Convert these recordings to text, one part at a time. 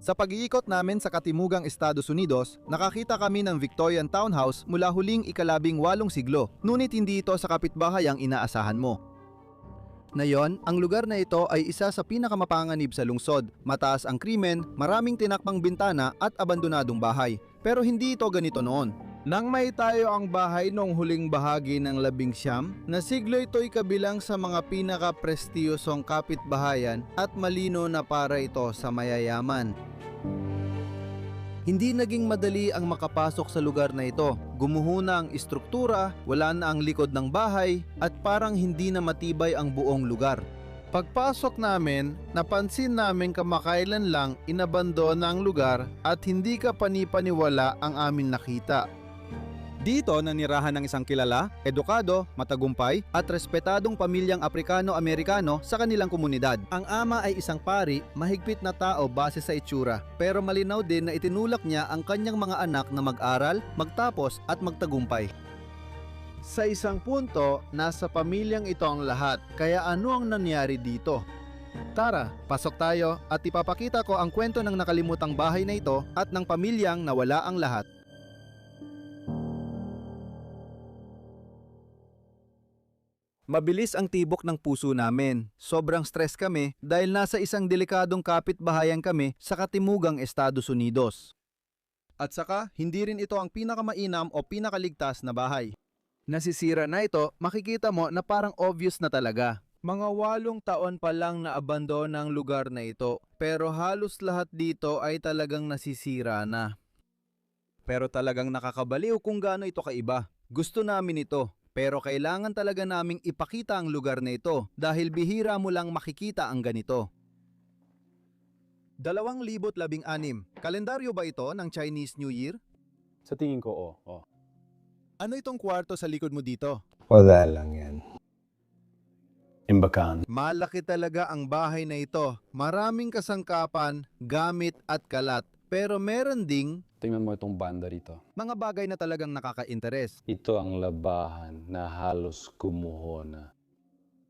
Sa pag-iikot namin sa katimugang Estados Unidos, nakakita kami ng Victorian townhouse mula huling ika-18 siglo, ngunit hindi ito sa kapitbahay ang inaasahan mo. Ngayon, ang lugar na ito ay isa sa pinakamapanganib sa lungsod. Mataas ang krimen, maraming tinakpang bintana at abandonadong bahay. Pero hindi ito ganito noon. Nang may tayo ang bahay noong huling bahagi ng 19 na siglo, ito'y kabilang sa mga pinaka-prestiyosong kapitbahayan at malino na para ito sa mayayaman. Hindi naging madali ang makapasok sa lugar na ito. Gumuho na ang istruktura, wala na ang likod ng bahay, at parang hindi na matibay ang buong lugar. Pagpasok namin, napansin namin kamakailan lang inabandona ang lugar at hindi ka panipaniwala ang aming nakita. Dito nanirahan ng isang kilala, edukado, matagumpay at respetadong pamilyang Aprikano-Amerikano sa kanilang komunidad. Ang ama ay isang pari, mahigpit na tao base sa itsura, pero malinaw din na itinulak niya ang kanyang mga anak na mag-aral, magtapos at magtagumpay. Sa isang punto, nasa pamilyang ito ang lahat, kaya ano ang nangyari dito? Tara, pasok tayo at ipapakita ko ang kwento ng nakalimutang bahay na ito at ng pamilyang nawala ang lahat. Mabilis ang tibok ng puso namin. Sobrang stress kami dahil nasa isang delikadong kapitbahayan kami sa katimugang Estados Unidos. At saka, hindi rin ito ang pinakamainam o pinakaligtas na bahay. Nasisira na ito, makikita mo na parang obvious na talaga. Mga 8 taon pa lang na abandona ang lugar na ito, pero halos lahat dito ay talagang nasisira na. Pero talagang nakakabaliw kung gaano ito kaiba. Gusto namin ito. Pero kailangan talaga naming ipakita ang lugar na ito dahil bihira mo lang makikita ang ganito. 2016. Kalendaryo ba ito ng Chinese New Year? Sa tingin ko, oo. Ano itong kwarto sa likod mo dito? Wala lang yan. Imbakan. Malaki talaga ang bahay na ito. Maraming kasangkapan, gamit at kalat. Pero meron ding Tingnan mo itong banda rito. mga bagay na talagang nakaka-interes. Ito ang labahan na halos gumuho na.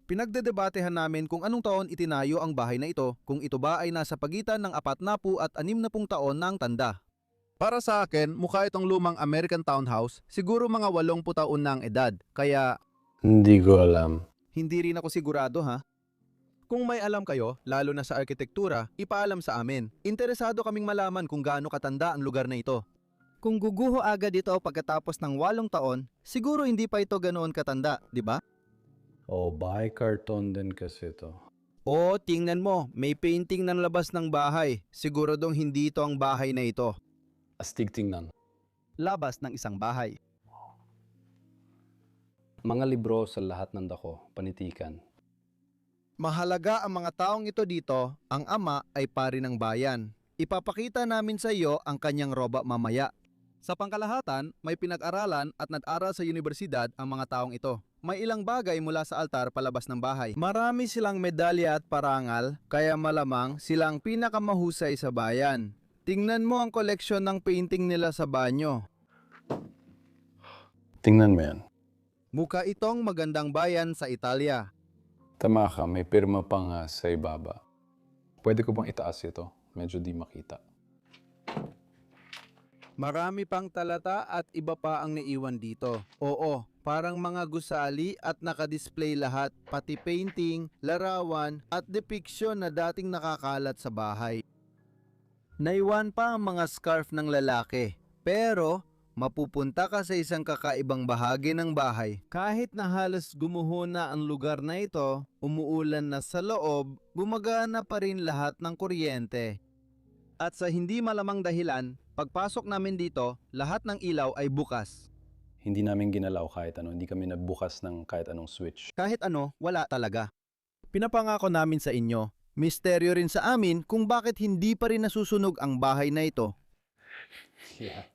Pinagdedebatehan namin kung anong taon itinayo ang bahay na ito, kung ito ba ay nasa pagitan ng 40 at 60 taon na ang tanda. Para sa akin, mukha itong lumang American townhouse, siguro mga 80 taon na ang edad. Kaya Hindi ko alam. hindi rin ako sigurado ha. Kung may alam kayo, lalo na sa arkitektura, ipaalam sa amin. Interesado kaming malaman kung gaano katanda ang lugar na ito. Kung guguho agad ito pagkatapos ng 8 taon, siguro hindi pa ito ganoon katanda, di ba? Bahay karton din kasi ito. Oo, tingnan mo, may painting ng labas ng bahay. Siguradong hindi ito ang bahay na ito. Astig tingnan. Labas ng isang bahay. Mga libro sa lahat ng dako, panitikan. Mahalaga ang mga taong ito dito, ang ama ay pari ng bayan. Ipapakita namin sa iyo ang kanyang roba mamaya. Sa pangkalahatan, may pinag-aralan at nag-aral sa universidad ang mga taong ito. May ilang bagay mula sa altar palabas ng bahay. Marami silang medalya at parangal, kaya malamang silang pinakamahusay sa bayan. Tingnan mo ang koleksyon ng painting nila sa banyo. Tingnan mo yan. Mukha itong magandang bayan sa Italia. Tama ka, may pirma pa nga sa ibaba. Pwede ko bang itaas ito? Medyo di makita. Marami pang talata at iba pa ang naiwan dito. Oo, parang mga gusali at nakadisplay lahat, pati painting, larawan at depiction na dating nakakalat sa bahay. Naiwan pa ang mga scarf ng lalaki, pero mapupunta ka sa isang kakaibang bahagi ng bahay. Kahit na halos gumuho na ang lugar na ito, umuulan na sa loob, gumagana pa rin lahat ng kuryente. At sa hindi malamang dahilan, pagpasok namin dito, lahat ng ilaw ay bukas. Hindi namin ginalaw kahit ano. Hindi kami nagbukas ng kahit anong switch. Kahit ano, wala talaga. Pinapangako namin sa inyo, misteryo rin sa amin kung bakit hindi pa rin nasusunog ang bahay na ito. Yeah.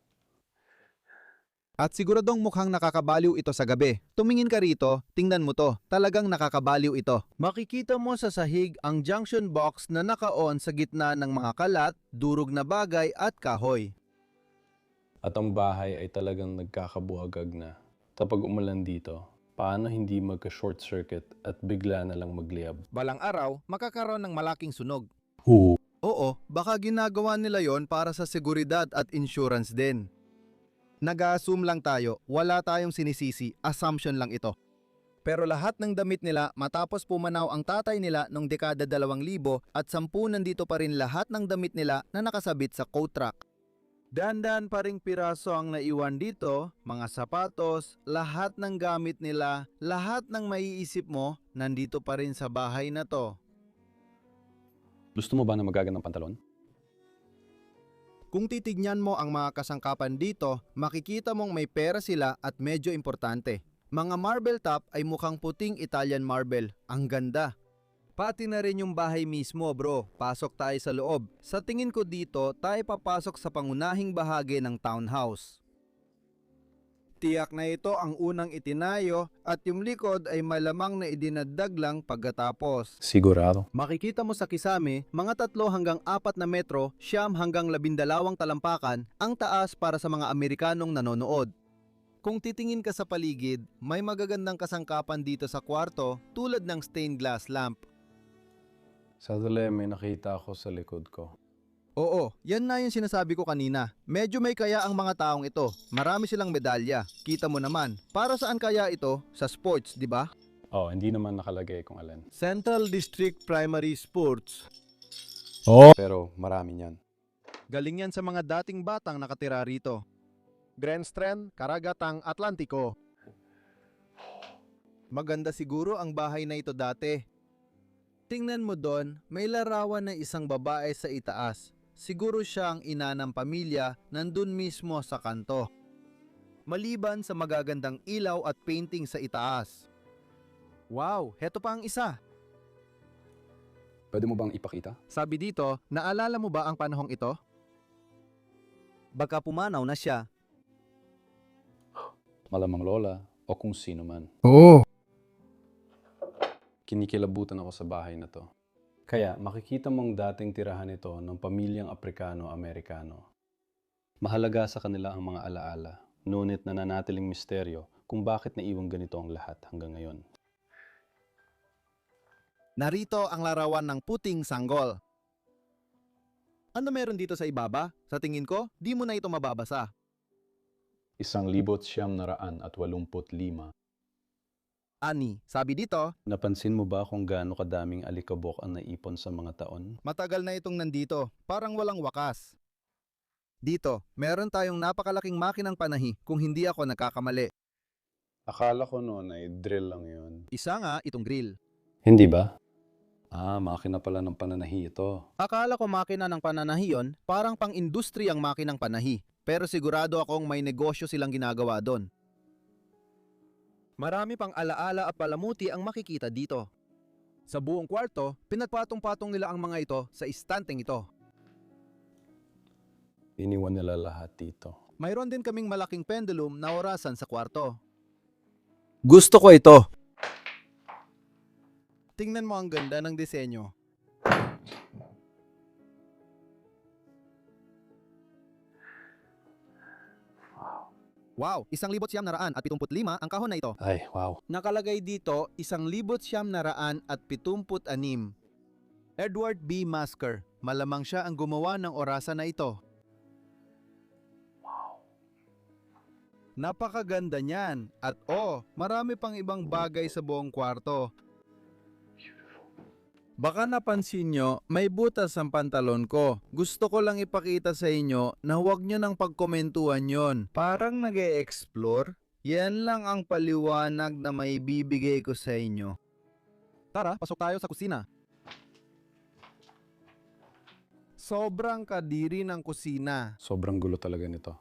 At siguradong mukhang nakakabaliw ito sa gabi. Tumingin ka rito, tingnan mo to. Talagang nakakabaliw ito. Makikita mo sa sahig ang junction box na naka-on sa gitna ng mga kalat, durog na bagay at kahoy. At ang bahay ay talagang nagkakabuhagag na. Kapag umulan dito, paano hindi magka-short circuit at bigla na lang magliyab? Balang araw, makakaroon ng malaking sunog. Oo. Oo, baka ginagawa nila yon para sa seguridad at insurance din. Nag-assume lang tayo, wala tayong sinisisi, assumption lang ito. Pero lahat ng damit nila matapos pumanaw ang tatay nila noong dekada 2000 at 10 nandito pa rin lahat ng damit nila na nakasabit sa coat rack. Dandan pa ring piraso ang naiwan dito, mga sapatos, lahat ng gamit nila, lahat ng maiisip mo nandito pa rin sa bahay na to. Gusto mo ba na magagan ng pantalon? Kung titignan mo ang mga kasangkapan dito, makikita mong may pera sila at medyo importante. Mga marble top ay mukhang puting Italian marble. Ang ganda. Pati na rin yung bahay mismo, bro. Pasok tayo sa loob. Sa tingin ko dito, tayo papasok sa pangunahing bahagi ng townhouse. Tiyak na ito ang unang itinayo at yung likod ay malamang na idinagdag lang pagkatapos. Sigurado. Makikita mo sa kisame, mga 3 hanggang 4 na metro, 9 hanggang 12 talampakan, ang taas para sa mga Amerikanong nanonood. Kung titingin ka sa paligid, may magagandang kasangkapan dito sa kwarto tulad ng stained glass lamp. Sa dali, may nakita ako sa likod ko. Oo, yan na yung sinasabi ko kanina. Medyo may kaya ang mga taong ito. Marami silang medalya. Kita mo naman. Para saan kaya ito? Sa sports, di ba? Oh, hindi naman nakalagay kung alin. Central District Primary Sports. Oh! Pero marami niyan. Galing yan sa mga dating batang nakatira rito. Grand Strand, Karagatang, Atlantiko. Maganda siguro ang bahay na ito dati. Tingnan mo doon, may larawan na isang babae sa itaas. Siguro siya ang ina ng pamilya nandun mismo sa kanto. Maliban sa magagandang ilaw at painting sa itaas. Wow, heto pa ang isa. Pwede mo bang ipakita? Sabi dito, naalala mo ba ang panahong ito? Baka pumanaw na siya. Malamang lola o kung sino man. Oo. Kinikilabutan ako sa bahay na to. Kaya makikita mong dating tirahan ito ng pamilyang Aprikano-Amerikano. Mahalaga sa kanila ang mga alaala, ngunit nananatiling misteryo kung bakit naiwang ganito ang lahat hanggang ngayon. Narito ang larawan ng puting sanggol. Ano meron dito sa ibaba? Sa tingin ko, di mo na ito mababasa. 1,985. Ani, sabi dito, Napansin mo ba kung gaano kadaming alikabok ang naipon sa mga taon? matagal na itong nandito, parang walang wakas. Dito, meron tayong napakalaking makinang panahi kung hindi ako nagkakamali. Akala ko noon ay drill lang yun. Isa nga itong grill. Hindi ba? Makina pala ng pananahi ito. Akala ko makina ng pananahi yon, parang pang-industriyang makinang panahi. Pero sigurado akong may negosyo silang ginagawa doon. Marami pang alaala at palamuti ang makikita dito. Sa buong kwarto, pinagpatong-patong nila ang mga ito sa istanteng ito. Iniwan nila lahat dito. Mayroon din kaming malaking pendulum na orasan sa kwarto. Gusto ko ito. Tingnan mo ang ganda ng disenyo. Wow, 1,975 ang kahon na ito. Ay, wow. Nakalagay dito 1,976. Edward B. Masker. Malamang siya ang gumawa ng orasan na ito. Wow. Napakaganda niyan. At marami pang ibang bagay sa buong kwarto. Baka napansin nyo, may butas ang pantalon ko. Gusto ko lang ipakita sa inyo na huwag nyo nang pagkomentuhan yon. Parang nag-e-explore. Yan lang ang paliwanag na may bibigay ko sa inyo. Tara, pasok tayo sa kusina. Sobrang kadiri ng kusina. Sobrang gulo talaga nito.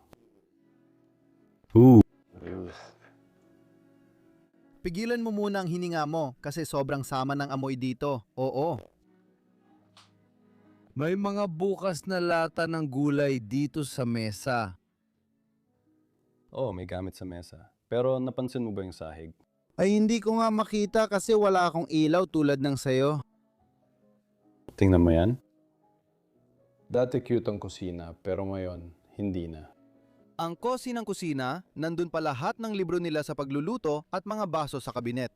Pigilan mo muna ang hininga mo kasi sobrang sama ng amoy dito. Oo. May mga bukas na lata ng gulay dito sa mesa. May gamit sa mesa. Pero napansin mo ba yung sahig? Ay hindi ko nga makita kasi wala akong ilaw tulad ng sayo. Tingnan mo yan. Dati cute ang kusina, pero ngayon, hindi na. Ang kosi ng kusina, nandun pa lahat ng libro nila sa pagluluto at mga baso sa kabinet.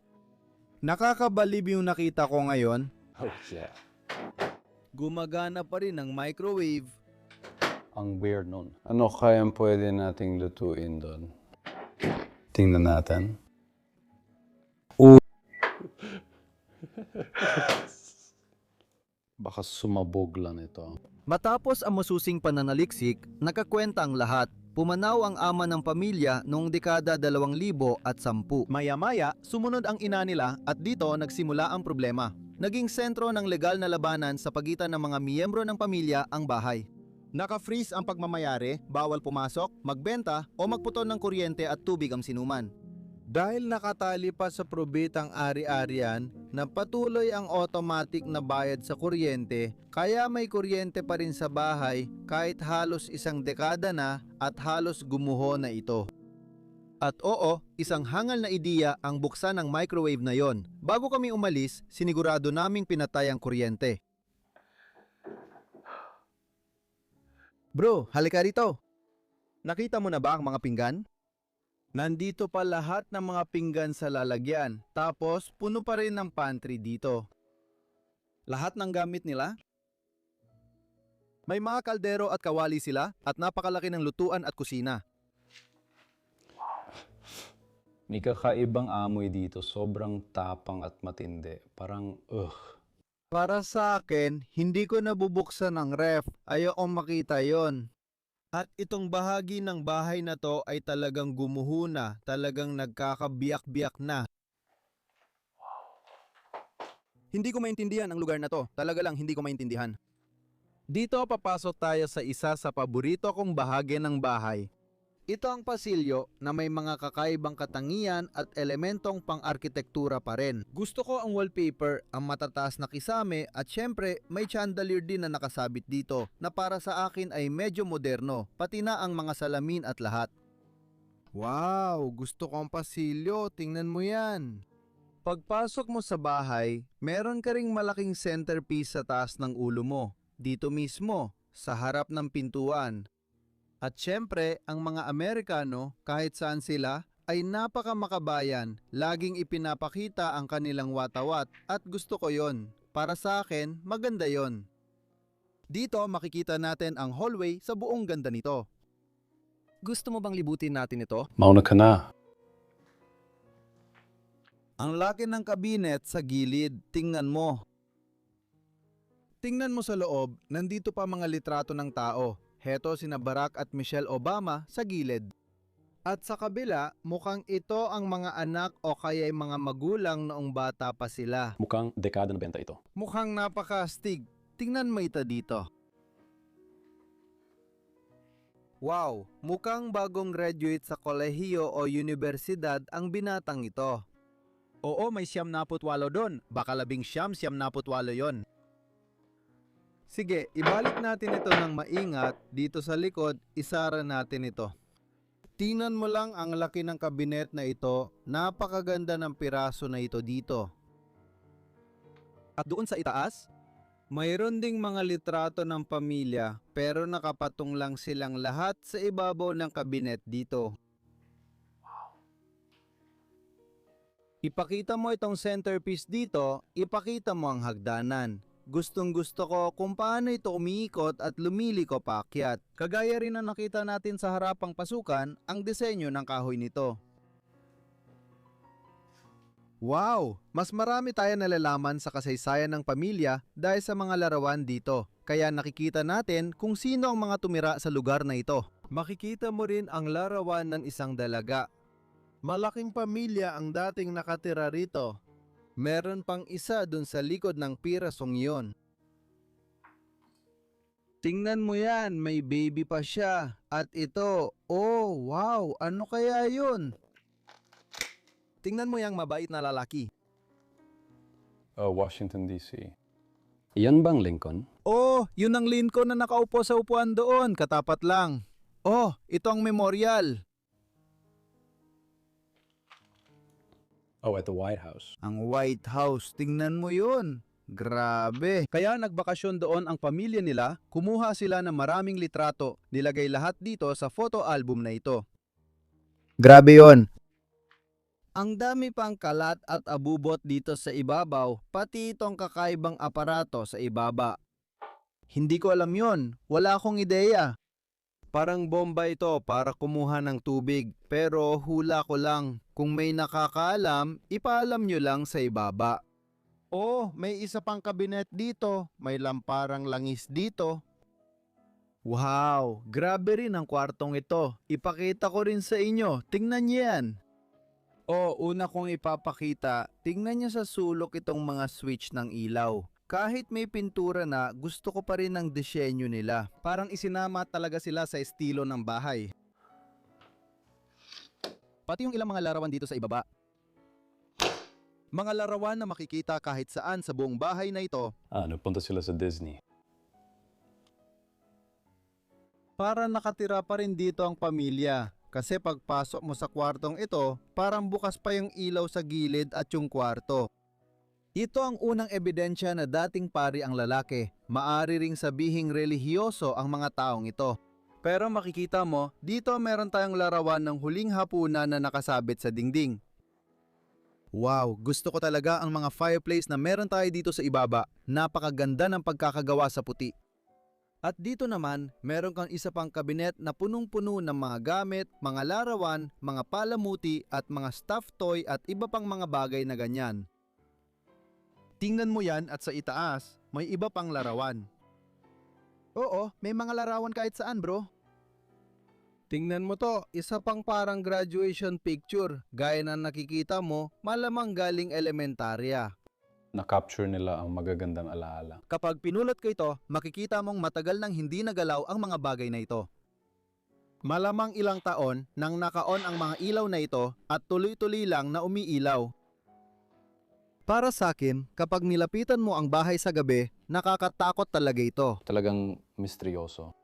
Nakakabalib yung nakita ko ngayon. Oh, yeah. Gumagana pa rin ang microwave. Ang weird nun. Ano kayang pwede nating lutuin doon? Tingnan natin. Baka sumabog lang ito. Matapos ang masusing pananaliksik, nakakwenta ang lahat. Pumanaw ang ama ng pamilya noong dekada 2010. Maya-maya, sumunod ang ina nila at dito nagsimula ang problema. Naging sentro ng legal na labanan sa pagitan ng mga miyembro ng pamilya ang bahay. Naka-freeze ang pagmamayari, bawal pumasok, magbenta o magputol ng kuryente at tubig ang sinuman. Dahil nakatali pa sa probitang ari-arian na patuloy ang automatic na bayad sa kuryente, kaya may kuryente pa rin sa bahay kahit halos isang dekada na at halos gumuho na ito. At oo, isang hangal na ideya ang buksan ng microwave na yon. Bago kami umalis, sinigurado naming pinatay ang kuryente. Bro, halika rito. Nakita mo na ba ang mga pinggan? Nandito pa lahat ng mga pinggan sa lalagyan. Tapos, puno pa rin ng pantry dito. Lahat ng gamit nila? May mga kaldero at kawali sila at napakalaki ng lutuan at kusina. May kakaibang amoy dito. Sobrang tapang at matindi. Parang, Para sa akin, hindi ko nabubuksan ang ref. Ayokong makita yon. At itong bahagi ng bahay na to ay talagang gumuho na, talagang nagkakabiyak-biyak na. Hindi ko maintindihan ang lugar na to, talaga lang hindi ko maintindihan. Dito papasok tayo sa isa sa paborito kong bahagi ng bahay. Ito ang pasilyo na may mga kakaibang katangian at elementong pang-arkitektura pa rin. Gusto ko ang wallpaper, ang matataas na kisame at syempre may chandelier din na nakasabit dito na para sa akin ay medyo moderno, pati na ang mga salamin at lahat. Wow, gusto ko ang pasilyo, tingnan mo yan. Pagpasok mo sa bahay, meron ka ring malaking centerpiece sa taas ng ulo mo, dito mismo, sa harap ng pintuan. At syempre, ang mga Amerikano, kahit saan sila, ay napakamakabayan. Laging ipinapakita ang kanilang watawat at gusto ko yon. Para sa akin, maganda yon. Dito makikita natin ang hallway sa buong ganda nito. Gusto mo bang libutin natin ito? mauna ka na. Ang laki ng kabinet sa gilid, tingnan mo. Tingnan mo sa loob, nandito pa mga litrato ng tao. Heto sina Barack at Michelle Obama sa gilid. At sa kabila, mukhang ito ang mga anak o kaya'y mga magulang noong bata pa sila. Mukhang dekada na benta ito. Mukhang napaka-astig. Tingnan mo ito dito. Wow, mukhang bagong graduate sa kolehiyo o universidad ang binatang ito. Oo, may 98 doon. Baka 1998 yon. Sige, ibalik natin ito ng maingat. Dito sa likod, isara natin ito. Tingnan mo lang ang laki ng kabinet na ito. Napakaganda ng piraso na ito dito. At doon sa itaas, mayroon ding mga litrato ng pamilya pero nakapatong lang silang lahat sa ibabaw ng kabinet dito. Ipakita mo itong centerpiece dito, ipakita mo ang hagdanan. Gustong-gusto ko kung paano ito umiikot at lumiliko paakyat. Kagaya rin na nakita natin sa harapang pasukan ang disenyo ng kahoy nito. Wow! Mas marami tayo nalalaman sa kasaysayan ng pamilya dahil sa mga larawan dito. Kaya nakikita natin kung sino ang mga tumira sa lugar na ito. Makikita mo rin ang larawan ng isang dalaga. Malaking pamilya ang dating nakatira rito. Meron pang isa dun sa likod ng pirasong yon. Tingnan mo yan, may baby pa siya. At ito, oh wow, ano kaya yun? Tingnan mo yang mabait na lalaki. Washington, D.C. Iyan bang Lincoln? Oh, yun ang Lincoln na nakaupo sa upuan doon, katapat lang. Oh, ito ang memorial. Oh, at the White House. Ang White House, tingnan mo yun. Grabe. Kaya nagbakasyon doon ang pamilya nila, kumuha sila ng maraming litrato, nilagay lahat dito sa photo album na ito. Grabe yon. Ang dami pang kalat at abubot dito sa ibabaw, pati itong kakaibang aparato sa ibaba. Hindi ko alam yon. Wala akong ideya. Parang bomba ito para kumuha ng tubig, pero hula ko lang. Kung may nakakaalam, ipaalam nyo lang sa ibaba. Oh, may isa pang kabinet dito. May lamparang langis dito. Wow, grabe rin ang kwartong ito. Ipakita ko rin sa inyo. Tingnan niyo yan. Una kong ipapakita, tingnan niyo sa sulok itong mga switch ng ilaw. Kahit may pintura na, gusto ko pa rin ang disenyo nila. Parang isinama talaga sila sa estilo ng bahay. Pati yung ilang mga larawan dito sa ibaba. Mga larawan na makikita kahit saan sa buong bahay na ito. Nagpunta sila sa Disney. Para nakatira pa rin dito ang pamilya. Kasi pagpasok mo sa kwartong ito, parang bukas pa yung ilaw sa gilid at yung kwarto. Ito ang unang ebidensya na dating pari ang lalaki. Maari ring sabihing relihiyoso ang mga taong ito. Pero makikita mo, dito meron tayong larawan ng huling hapunan na nakasabit sa dingding. Wow, gusto ko talaga ang mga fireplace na meron tayo dito sa ibaba. Napakaganda ng pagkakagawa sa puti. At dito naman, meron kang isa pang kabinet na punong-puno ng mga gamit, mga larawan, mga palamuti at mga stuffed toy at iba pang mga bagay na ganyan. Tingnan mo yan at sa itaas, may iba pang larawan. Oo, may mga larawan kahit saan bro. Tingnan mo to, isa pang parang graduation picture. Gaya na nakikita mo, malamang galing elementarya. Na-capture nila ang magagandang alaala. Kapag pinulot ko ito, makikita mong matagal nang hindi nagalaw ang mga bagay na ito. Malamang ilang taon nang naka-on ang mga ilaw na ito at tuloy-tuloy lang na umiilaw. Para sa akin, kapag nilapitan mo ang bahay sa gabi, nakakatakot talaga ito. Talagang misteryoso.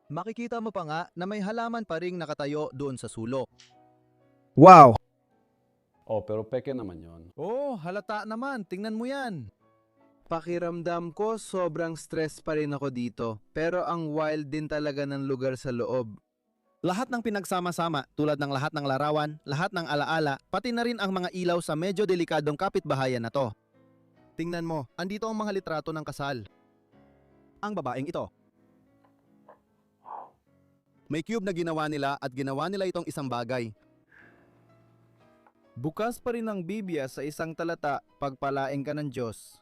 Makikita mo pa nga na may halaman pa ring nakatayo doon sa sulok. Wow! Pero peke naman yon. Halata naman. Tingnan mo yan. Pakiramdam ko sobrang stress pa rin ako dito. Pero ang wild din talaga ng lugar sa loob. Lahat ng pinagsama-sama, tulad ng lahat ng larawan, lahat ng alaala, pati na rin ang mga ilaw sa medyo delikadong kapitbahayan na to. Tingnan mo, andito ang mga litrato ng kasal. Ang babaeng ito. May cube na ginawa nila at ginawa nila itong isang bagay. Bukas pa rin ang Biblia sa isang talata, pagpalain ka ng Diyos.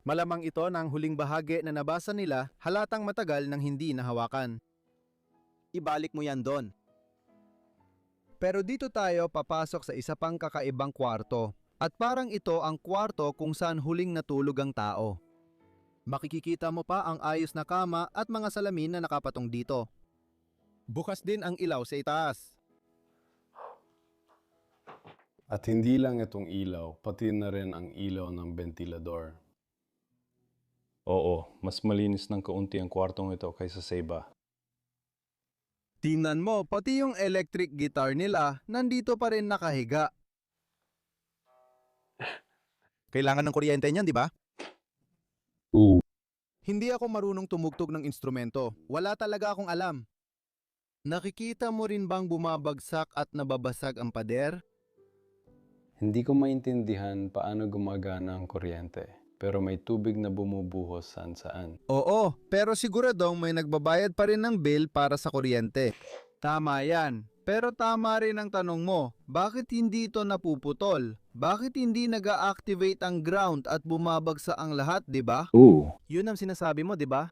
Malamang ito na ang huling bahagi na nabasa nila, halatang matagal nang hindi nahawakan. Ibalik mo yan doon. Pero dito tayo papasok sa isa pang kakaibang kwarto. At parang ito ang kwarto kung saan huling natulog ang tao. Makikikita mo pa ang ayos na kama at mga salamin na nakapatong dito. Bukas din ang ilaw sa itaas. At hindi lang itong ilaw, pati na rin ang ilaw ng ventilador. Mas malinis ng kaunti ang kwartong ito kaysa sa iba. Tingnan mo, pati yung electric guitar nila, nandito pa rin nakahiga. Kailangan ng kuryente niyan, di ba? Hindi ako marunong tumugtog ng instrumento. Wala talaga akong alam. Nakikita mo rin bang bumabagsak at nababasag ang pader? Hindi ko maintindihan paano gumagana ang kuryente, pero may tubig na bumubuhos saan-saan. Oo, pero siguradong may nagbabayad pa rin ng bill para sa kuryente. Tama yan. Pero tama rin ang tanong mo, bakit hindi ito napuputol? Bakit hindi nag-a-activate ang ground at bumabagsak ang lahat, di ba? Yun ang sinasabi mo, di ba?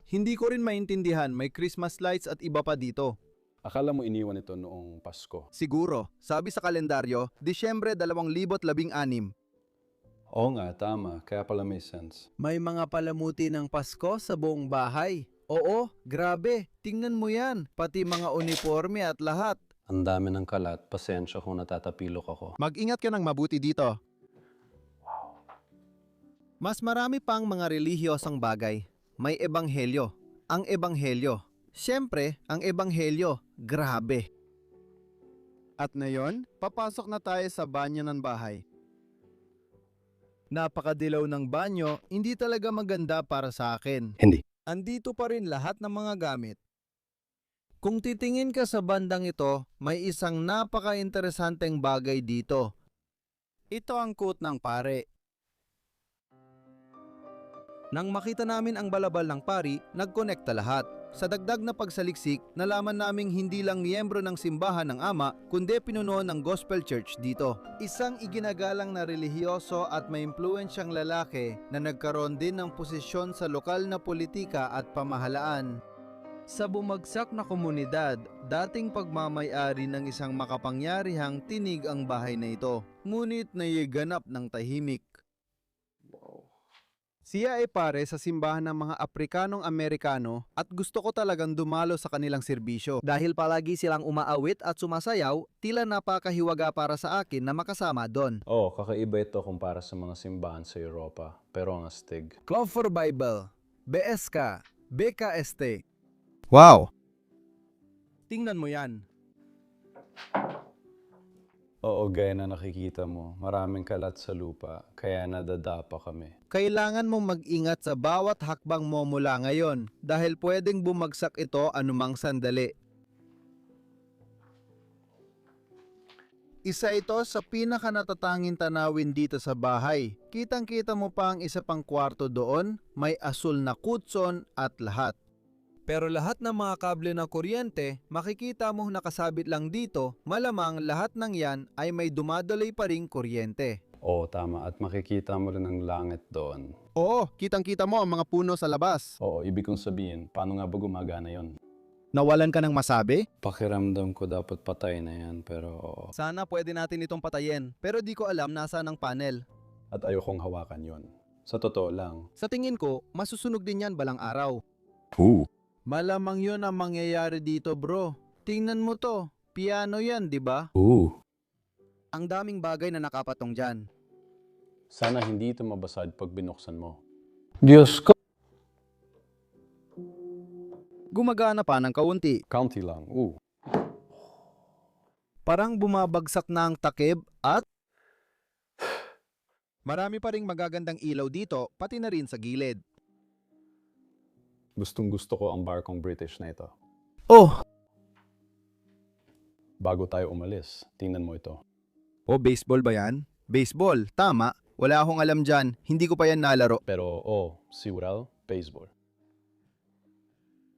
Hindi ko rin maintindihan, may Christmas lights at iba pa dito. Akala mo iniwan ito noong Pasko? Siguro, sabi sa kalendaryo, Disyembre 2016. Oo nga, tama. Kaya pala may sense. May mga palamuti ng Pasko sa buong bahay. Oo, grabe. Tingnan mo yan. Pati mga uniforme at lahat. Ang dami ng kalat. Pasensya kung natatapilok ako. Mag-ingat ka ng mabuti dito. Mas marami pang mga relihiyosong bagay. May ebanghelyo. Ang ebanghelyo. Siyempre, ang ebanghelyo. Grabe. At ngayon, papasok na tayo sa banyo ng bahay. Napakadilaw ng banyo, hindi talaga maganda para sa akin. Hindi. Andito pa rin lahat ng mga gamit. Kung titingin ka sa bandang ito, may isang napaka-interesanteng bagay dito. Ito ang coat ng pare. Nang makita namin ang balabal ng pari, nagkonekta lahat. Sa dagdag na pagsaliksik, nalaman naming hindi lang miyembro ng simbahan ng Ama, kundi pinuno ng Gospel Church dito. Isang iginagalang na relihiyoso at may impluwensyang lalaki na nagkaroon din ng posisyon sa lokal na politika at pamahalaan. Sa bumagsak na komunidad, dating pagmamay-ari ng isang makapangyarihang tinig ang bahay na ito, ngunit naiganap ng tahimik. Siya ay pare sa simbahan ng mga Aprikanong Amerikano at gusto ko talagang dumalo sa kanilang serbisyo. Dahil palagi silang umaawit at sumasayaw, tila napakahiwaga para sa akin na makasama doon. Oo, kakaiba ito kumpara sa mga simbahan sa Europa, pero ang astig. Club for Bible, BSK, BKST. Wow! Tingnan mo yan. Oo, gaya na nakikita mo, maraming kalat sa lupa, kaya nadadapa kami. Kailangan mong mag-ingat sa bawat hakbang mo mula ngayon dahil pwedeng bumagsak ito anumang sandali. Isa ito sa pinakanatatanging tanawin dito sa bahay. Kitang-kita mo pa ang isa pang kwarto doon, may asul na kutson at lahat. Pero lahat ng mga kable ng kuryente, makikita mo nakasabit lang dito, malamang lahat ng yan ay may dumadaloy pa ring kuryente. Oo, tama. At makikita mo rin ang langit doon. Oo, kitang-kita mo ang mga puno sa labas. Oo, ibig kong sabihin, paano nga ba gumagana yon? Nawalan ka ng masabi? Pakiramdam ko dapat patay na yan, pero oo. Sana pwede natin itong patayin, pero di ko alam nasaan ang panel. At ayokong hawakan yon. Sa totoo lang. Sa tingin ko, masusunog din yan balang araw. Ooh. Malamang yun ang mangyayari dito, bro. Tingnan mo to. Piano yan, di ba? Ooh. Ang daming bagay na nakapatong dyan. Sana hindi ito mabasad pag binuksan mo. Diyos ko! Gumagana pa ng kaunti. County lang. Ooh. Parang bumabagsak na ang takip at marami pa ring magagandang ilaw dito, pati na rin sa gilid. Gustong gusto ko ang barkong British na ito. Oh! Bago tayo umalis, tingnan mo ito. Oh, baseball ba yan? Baseball, tama. Wala akong alam dyan. Hindi ko pa yan nalaro. Pero, Siural, baseball.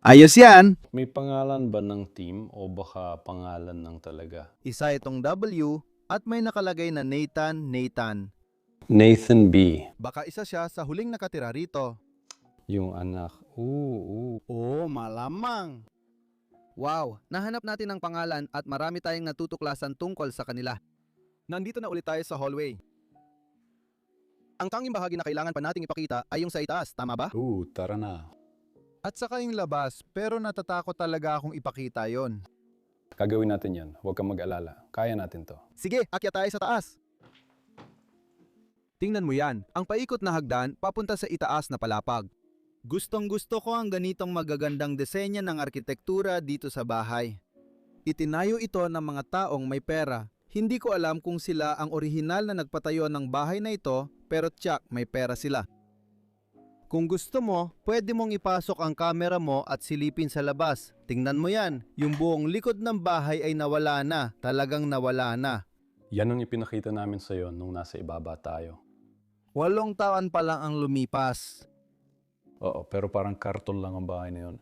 Ayos yan! May pangalan ba ng team o baka pangalan ng talaga? Isa itong W at may nakalagay na Nathan. Nathan B. Baka isa siya sa huling nakatira rito. Yung anak. Ooh. Oh, malamang. Wow, nahanap natin ang pangalan at marami tayong natutuklasan tungkol sa kanila. Nandito na ulit tayo sa hallway. Ang tanging bahagi na kailangan pa nating ipakita ay yung sa itaas, tama ba? Tara na. At saka yung labas, pero natatakot talaga akong ipakita yon. Gagawin natin yan. Huwag kang mag-alala. Kaya natin to. Sige, akyat tayo sa taas. Tingnan mo yan, ang paikot na hagdan papunta sa itaas na palapag. Gustong-gusto ko ang ganitong magagandang disenyo ng arkitektura dito sa bahay. Itinayo ito ng mga taong may pera. Hindi ko alam kung sila ang orihinal na nagpatayo ng bahay na ito, pero tiyak may pera sila. Kung gusto mo, pwede mong ipasok ang kamera mo at silipin sa labas. Tingnan mo yan, yung buong likod ng bahay ay nawala na, talagang nawala na. Yan ang ipinakita namin sa'yo nung nasa ibaba tayo. 8 taon pa lang ang lumipas. Oo, pero parang karton lang ang bahay na yun.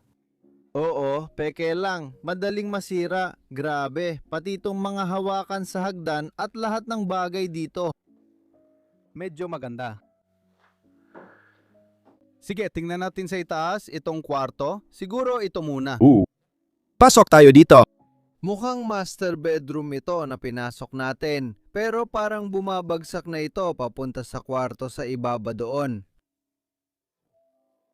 Oo, peke lang. Madaling masira. Grabe, pati itong mga hawakan sa hagdan at lahat ng bagay dito. Medyo maganda. Sige, tingnan natin sa itaas itong kwarto. Siguro ito muna. Pasok tayo dito. Mukhang master bedroom ito na pinasok natin. Pero parang bumabagsak na ito papunta sa kwarto sa ibaba doon.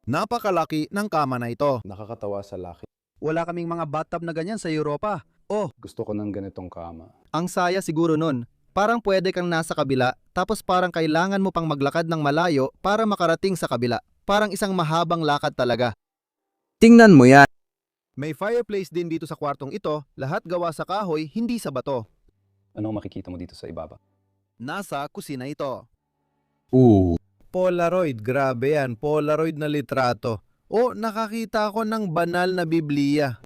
Napakalaki ng kama na ito. Nakakatawa sa laki. Wala kaming mga bathtub na ganyan sa Europa. Oh, Gusto ko ng ganitong kama. ang saya siguro nun. Parang pwede kang nasa kabila, tapos parang kailangan mo pang maglakad ng malayo para makarating sa kabila. Parang isang mahabang lakad talaga. Tingnan mo yan. May fireplace din dito sa kwartong ito, lahat gawa sa kahoy, hindi sa bato. Anong makikita mo dito sa ibaba? Nasa kusina ito. Ooh. Polaroid, grabe yan. Polaroid na litrato. O, nakakita ko ng banal na Biblia.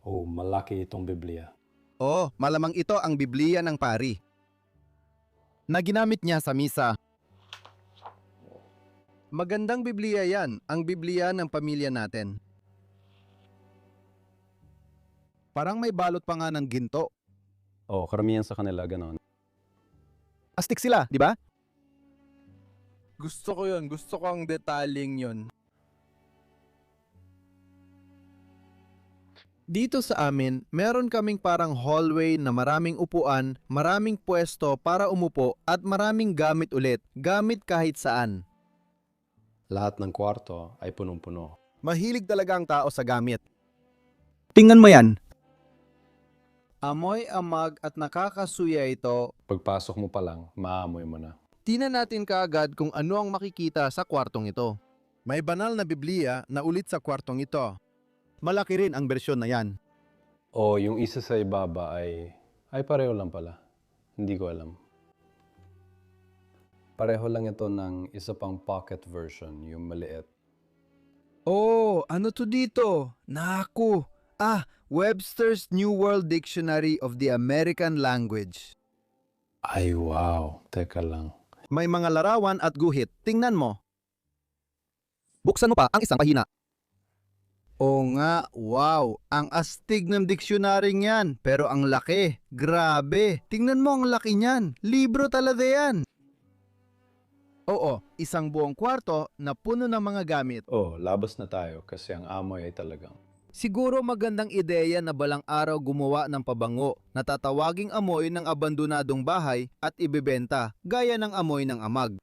Oh, malaki itong Biblia. Oh, malamang ito ang Biblia ng pari. Na ginamit niya sa misa. Magandang Biblia yan, ang Biblia ng pamilya natin. Parang may balot pa nga ng ginto. Oh, karamihan sa kanila ganon. Astig sila, di ba? Gusto ko yun. Gusto ko ang detaling yun. Dito sa amin, meron kaming parang hallway na maraming upuan, maraming pwesto para umupo at maraming gamit ulit. Gamit kahit saan. Lahat ng kwarto ay punong-puno. Mahilig talaga ang tao sa gamit. Tingnan mo yan. Amoy amag at nakakasuya ito. Pagpasok mo pa lang, maamoy mo na. Tingnan natin kaagad kung ano ang makikita sa kwartong ito. May banal na Biblia na ulit sa kwartong ito. Malaki rin ang bersyon na yan. O yung isa sa ibaba ay pareho lang pala. Hindi ko alam. Pareho lang ito ng isa pang pocket version, yung maliit. Oh, ano to dito? Naku! Webster's New World Dictionary of the American Language. Ay wow, teka lang. May mga larawan at guhit. Tingnan mo. Buksan mo pa ang isang pahina. Oo nga, wow. Ang astig ng diksyonary niyan. Pero ang laki. Grabe. Tingnan mo ang laki niyan. Libro talaga yan. Oo, isang buong kwarto na puno ng mga gamit. Oh, labas na tayo kasi ang amoy ay talagang. Siguro magandang ideya na balang araw gumawa ng pabango na tatawaging amoy ng abandonadong bahay at ibebenta gaya ng amoy ng amag.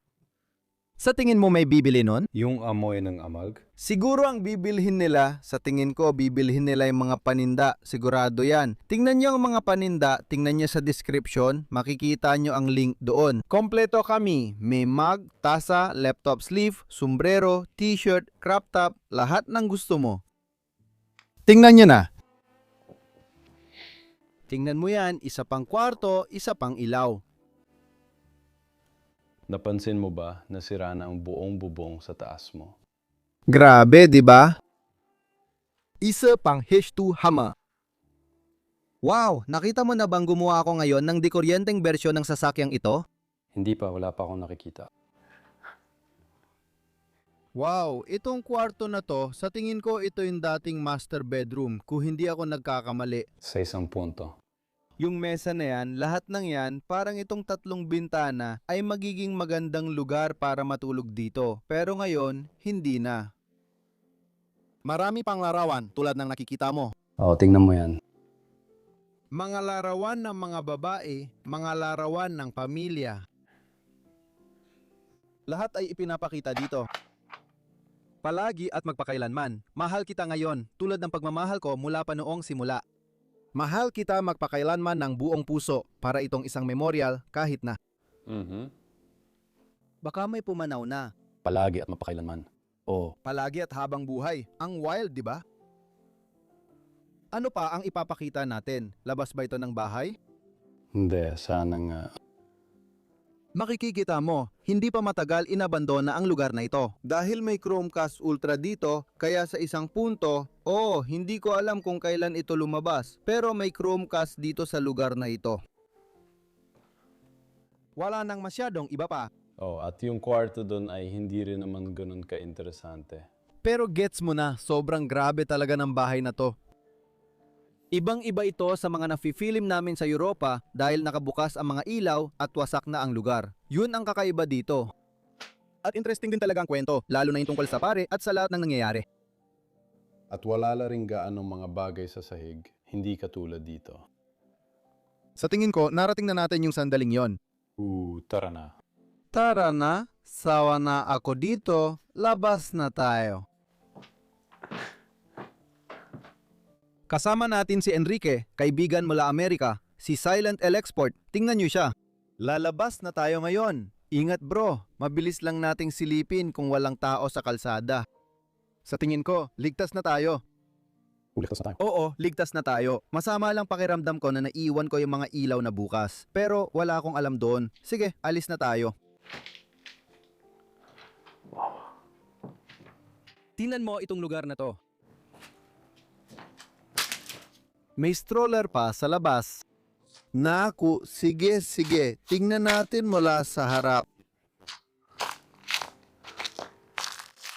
Sa tingin mo may bibili nun? Yung amoy ng amag? Siguro ang bibilhin nila, sa tingin ko bibilhin nila yung mga paninda, sigurado yan. Tingnan nyo ang mga paninda, tingnan nyo sa description, makikita nyo ang link doon. Kompleto kami, may mug, tasa, laptop sleeve, sombrero, t-shirt, crop top, lahat ng gusto mo. Tingnan nyo na. Tingnan mo yan, isa pang kwarto, isa pang ilaw. Napansin mo ba na sira na ang buong bubong sa taas mo? Grabe, di ba? Isa pang H2 Hama. Wow, nakita mo na bang gumawa ako ngayon ng dekuryenteng bersyon ng sasakyang ito? Hindi pa, wala pa akong nakikita. Wow, itong kwarto na to, sa tingin ko ito yung dating master bedroom kung hindi ako nagkakamali. Sa isang punto. Yung mesa na yan, lahat ng yan, parang itong tatlong bintana ay magiging magandang lugar para matulog dito. Pero ngayon, hindi na. Marami pang larawan tulad ng nakikita mo. Oh, tingnan mo yan. Mga larawan ng mga babae, mga larawan ng pamilya. Lahat ay ipinapakita dito. Palagi at magpakailanman, mahal kita ngayon tulad ng pagmamahal ko mula pa noong simula. Mahal kita magpakailanman ng buong puso para itong isang memorial kahit na. Baka may pumanaw na. Palagi at mapakailanman. Oh, Palagi at habang buhay. Ang wild, di ba? Ano pa ang ipapakita natin? Labas ba ito ng bahay? hindi. Sana nga. Makikikita mo, hindi pa matagal inabandona ang lugar na ito. Dahil may Chromecast Ultra dito, kaya sa isang punto, hindi ko alam kung kailan ito lumabas, pero may Chromecast dito sa lugar na ito. Wala nang masyadong iba pa. Oh, at yung kwarto doon ay hindi rin naman ganun ka-interesante. Pero gets mo na, sobrang grabe talaga ng bahay na to. Ibang-iba ito sa mga nafi-film namin sa Europa dahil nakabukas ang mga ilaw at wasak na ang lugar. Yun ang kakaiba dito. At interesting din talaga ang kwento, lalo na yung tungkol sa pare at sa lahat ng nangyayari. At wala la rin gaanong mga bagay sa sahig, hindi katulad dito. Sa tingin ko, narating na natin yung sandaling yon. Tara na. Tara na, sawa na ako dito, labas na tayo. Kasama natin si Enrique, kaibigan mula Amerika, si Silent L Export. Tingnan nyo siya. Lalabas na tayo ngayon. Ingat bro, mabilis lang nating silipin kung walang tao sa kalsada. Sa tingin ko, ligtas na tayo. Ligtas na tayo. Oo, ligtas na tayo. Masama lang pakiramdam ko na naiwan ko yung mga ilaw na bukas. Pero wala akong alam doon. Sige, alis na tayo. Tingnan mo itong lugar na to. May stroller pa sa labas. Naku, sige. Tingnan natin mula sa harap.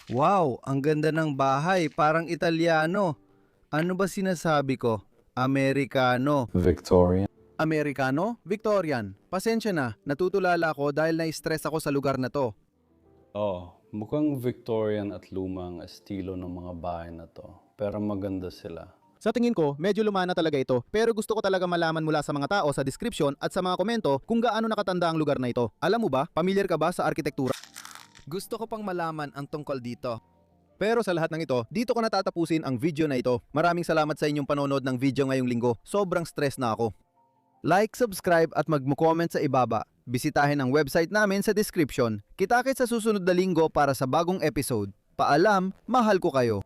Wow, ang ganda ng bahay, parang Italiano. Ano ba sinasabi ko? Amerikano. Victorian. Amerikano? Victorian. Pasensya na, natutulala ako dahil na-stress ako sa lugar na to. Oh, mukhang Victorian at lumang estilo ng mga bahay na to. Pero maganda sila. Sa tingin ko, medyo luma na talaga ito. Pero gusto ko talaga malaman mula sa mga tao sa description at sa mga komento kung gaano nakatanda ang lugar na ito. Alam mo ba, pamilyar ka ba sa arkitektura? Gusto ko pang malaman ang tungkol dito. Pero sa lahat ng ito, dito ko natatapusin ang video na ito. Maraming salamat sa inyong panonood ng video ngayong linggo. Sobrang stress na ako. Like, subscribe at mag-comment sa ibaba. Bisitahin ang website namin sa description. Kita-kits sa susunod na linggo para sa bagong episode. Paalam, mahal ko kayo.